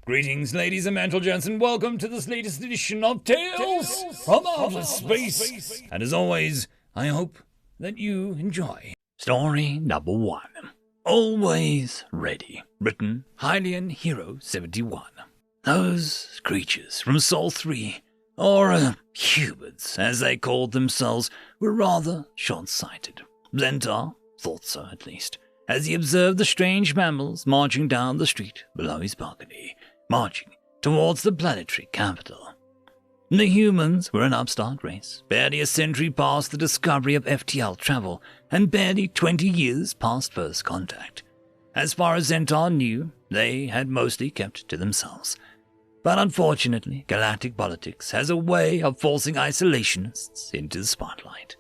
Greetings, ladies and gentlemen, and welcome to this latest edition of Tales from Outer Space. And as always, I hope that you enjoy. Story number 1. Always Ready. Written, Hylian Hero 71. Those creatures from Sol 3, or humans as they called themselves, were rather short-sighted. Zentar thought so, at least, as he observed the strange mammals marching down the street below his balcony, marching towards the planetary capital. The humans were an upstart race, barely a century past the discovery of FTL travel, and barely 20 years past first contact. As far as Zentar knew, they had mostly kept to themselves. But unfortunately, galactic politics has a way of forcing isolationists into the spotlight.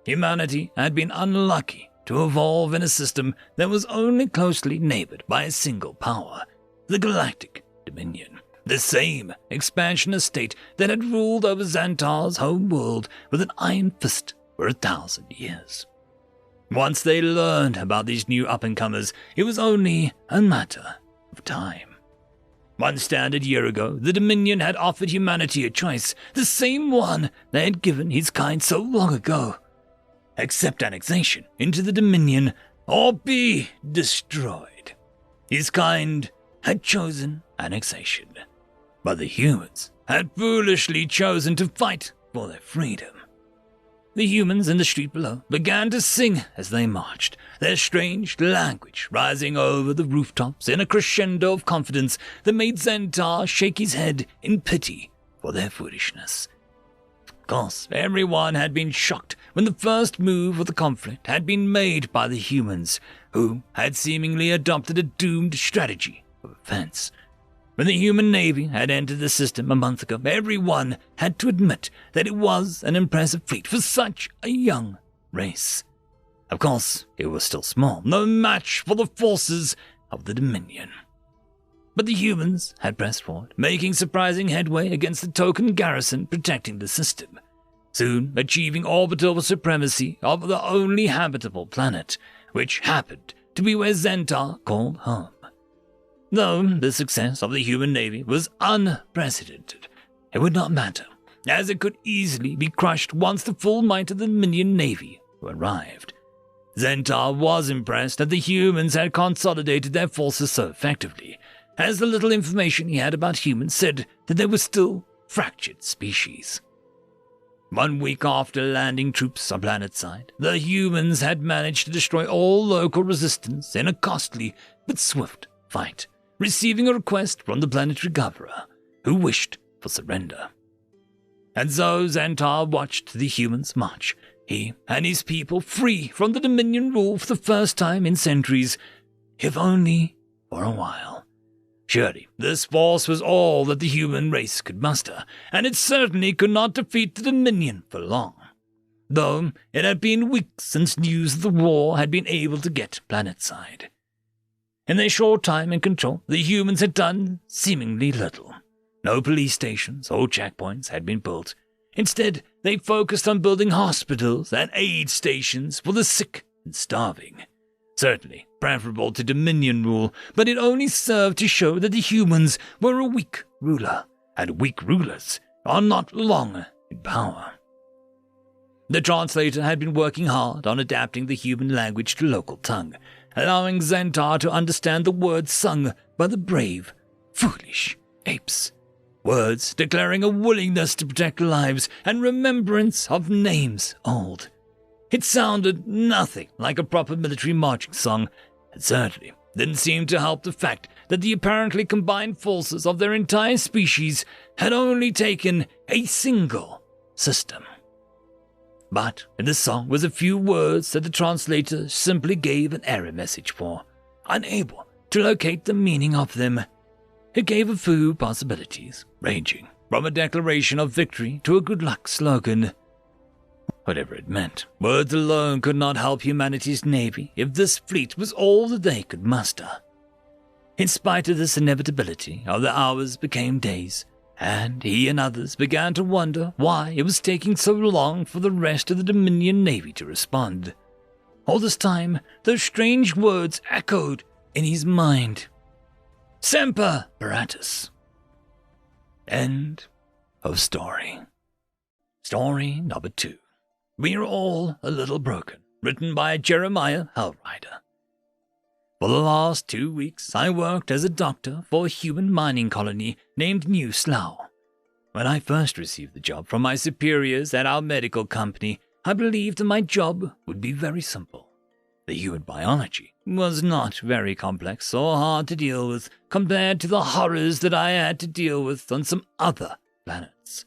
Humanity had been unlucky to evolve in a system that was only closely neighbored by a single power, the Galactic Dominion, the same expansionist state that had ruled over Xantar's home world with an iron fist for 1,000 years. Once they learned about these new up-and-comers, it was only a matter of time. One standard year ago, the Dominion had offered humanity a choice, the same one they had given his kind so long ago. Accept annexation into the Dominion, or be destroyed. His kind had chosen annexation, but the humans had foolishly chosen to fight for their freedom. The humans in the street below began to sing as they marched, their strange language rising over the rooftops in a crescendo of confidence that made Zentar shake his head in pity for their foolishness. Of course, everyone had been shocked when the first move of the conflict had been made by the humans, who had seemingly adopted a doomed strategy of offense. When the human navy had entered the system a month ago, everyone had to admit that it was an impressive feat for such a young race. Of course, it was still small, no match for the forces of the Dominion. But the humans had pressed forward, making surprising headway against the token garrison protecting the system, soon achieving orbital supremacy of the only habitable planet, which happened to be where Zentar called home. Though the success of the human navy was unprecedented, it would not matter, as it could easily be crushed once the full might of the Dominion navy arrived. Zentar was impressed that the humans had consolidated their forces so effectively, as the little information he had about humans said that they were still fractured species. 1 week after landing troops on planetside, the humans had managed to destroy all local resistance in a costly but swift fight, receiving a request from the planetary governor, who wished for surrender. And so Zentar watched the humans march, he and his people free from the Dominion rule for the first time in centuries, if only for a while. Surely, this force was all that the human race could muster, and it certainly could not defeat the Dominion for long. Though it had been weeks since news of the war had been able to get planetside. In their short time in control, the humans had done seemingly little. No police stations or checkpoints had been built. Instead, they focused on building hospitals and aid stations for the sick and starving. Certainly preferable to Dominion rule, but it only served to show that the humans were a weak ruler, and weak rulers are not long in power. The translator had been working hard on adapting the human language to local tongue, allowing Zentar to understand the words sung by the brave, foolish apes. Words declaring a willingness to protect lives and remembrance of names old. It sounded nothing like a proper military marching song, and certainly didn't seem to help the fact that the apparently combined forces of their entire species had only taken a single system. But in the song was a few words that the translator simply gave an error message for, unable to locate the meaning of them. It gave a few possibilities, ranging from a declaration of victory to a good luck slogan. Whatever it meant, words alone could not help humanity's navy if this fleet was all that they could muster. In spite of this inevitability, the hours became days, and he and others began to wonder why it was taking so long for the rest of the Dominion navy to respond. All this time, those strange words echoed in his mind. Semper Paratus. End of story. Story number 2. We're All a Little Broken, written by Jeremiah Hellwolder. For the last 2 weeks, I worked as a doctor for a human mining colony named New Slough. When I first received the job from my superiors at our medical company, I believed that my job would be very simple. The human biology was not very complex or hard to deal with compared to the horrors that I had to deal with on some other planets.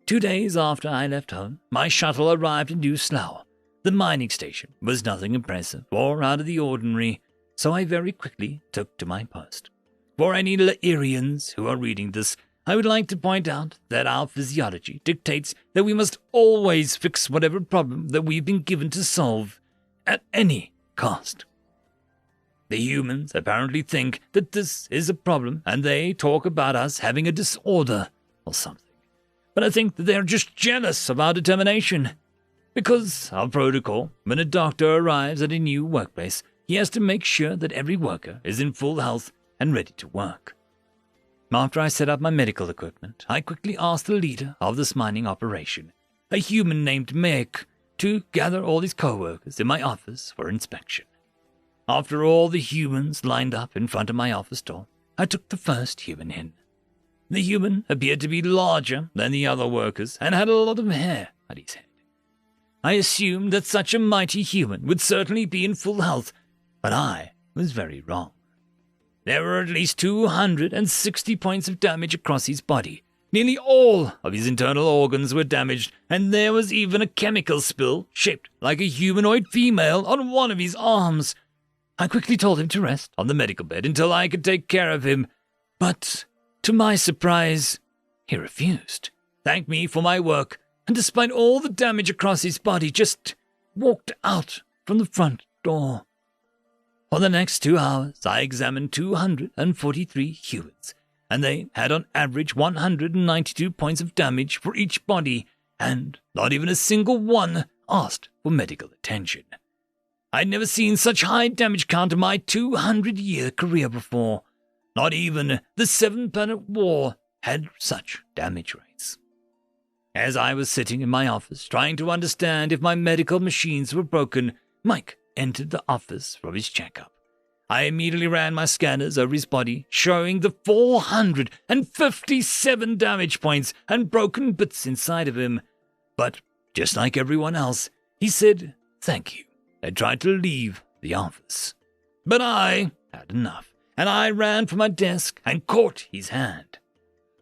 2 days after I left home, my shuttle arrived in New Slough. The mining station was nothing impressive or out of the ordinary, so I very quickly took to my post. For any Lairians who are reading this, I would like to point out that our physiology dictates that we must always fix whatever problem that we've been given to solve, at any cost. The humans apparently think that this is a problem, and they talk about us having a disorder or something. But I think that they're just jealous of our determination. Because our protocol, when a doctor arrives at a new workplace, he has to make sure that every worker is in full health and ready to work. After I set up my medical equipment, I quickly asked the leader of this mining operation, a human named Meg, to gather all his co-workers in my office for inspection. After all the humans lined up in front of my office door, I took the first human in. The human appeared to be larger than the other workers and had a lot of hair at his head. I assumed that such a mighty human would certainly be in full health, but I was very wrong. There were at least 260 points of damage across his body. Nearly all of his internal organs were damaged, and there was even a chemical spill shaped like a humanoid female on one of his arms. I quickly told him to rest on the medical bed until I could take care of him, but to my surprise, he refused, thanked me for my work, and despite all the damage across his body, just walked out from the front door. For the next 2 hours, I examined 243 humans, and they had on average 192 points of damage for each body, and not even a single one asked for medical attention. I'd never seen such high damage count in my 200-year career before. Not even the 7-Planet War had such damage rates. As I was sitting in my office trying to understand if my medical machines were broken, Mike entered the office for his checkup. I immediately ran my scanners over his body, showing the 457 damage points and broken bits inside of him. But just like everyone else, he said thank you and tried to leave the office. But I had enough, and I ran for my desk and caught his hand.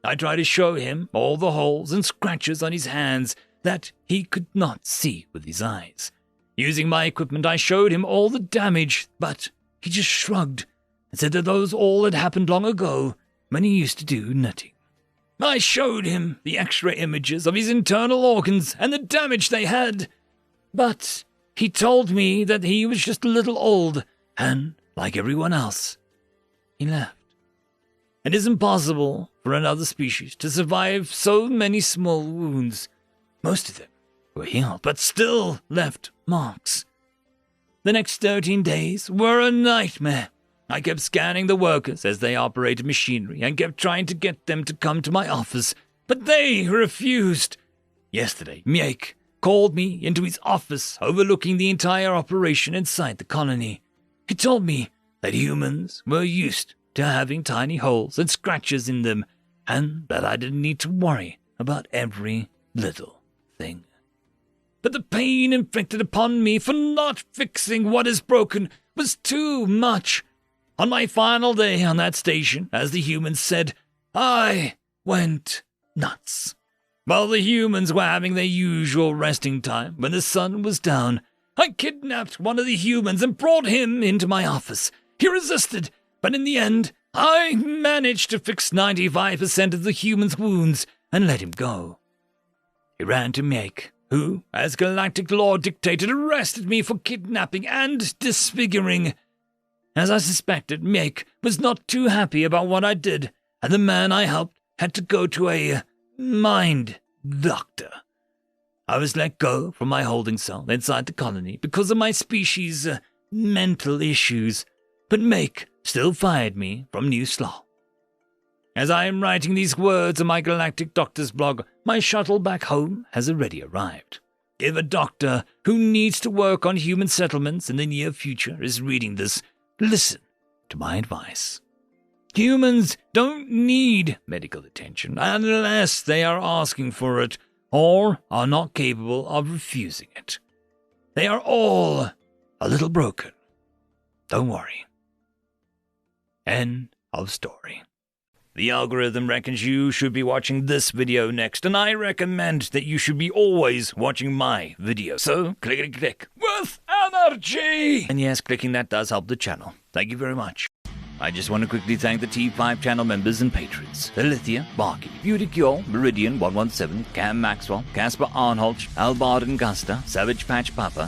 I tried to show him all the holes and scratches on his hands that he could not see with his eyes. Using my equipment, I showed him all the damage, but he just shrugged and said that those all had happened long ago when he used to do nothing. I showed him the X-ray images of his internal organs and the damage they had, but he told me that he was just a little old, and like everyone else, he left. It is impossible for another species to survive so many small wounds. Most of them were healed, but still left marks. The next 13 days were a nightmare. I kept scanning the workers as they operated machinery and kept trying to get them to come to my office, but they refused. Yesterday, Miek called me into his office overlooking the entire operation inside the colony. He told me that humans were used to having tiny holes and scratches in them, and that I didn't need to worry about every little thing. But the pain inflicted upon me for not fixing what is broken was too much. On my final day on that station, as the humans said, I went nuts. While the humans were having their usual resting time when the sun was down, I kidnapped one of the humans and brought him into my office. He resisted, but in the end, I managed to fix 95% of the human's wounds and let him go. He ran to Miek, who, as galactic law dictated, arrested me for kidnapping and disfiguring. As I suspected, Miek was not too happy about what I did, and the man I helped had to go to a mind doctor. I was let go from my holding cell inside the colony because of my species' mental issues. but Make still fired me from New Slaw. As I am writing these words on my Galactic Doctor's blog, my shuttle back home has already arrived. If a doctor who needs to work on human settlements in the near future is reading this, listen to my advice. Humans don't need medical attention unless they are asking for it or are not capable of refusing it. They are all a little broken. Don't worry. End of story. The algorithm reckons you should be watching this video next, and I recommend that you should be always watching my video. So, click with energy! And yes, clicking that does help the channel. Thank you very much. I just want to quickly thank the T5 channel members and patrons. Alithia, Barky, Beauty Cure, Meridian 117, Cam Maxwell, Casper Arnholz, Albard and Gusta, Savage Patch Papa,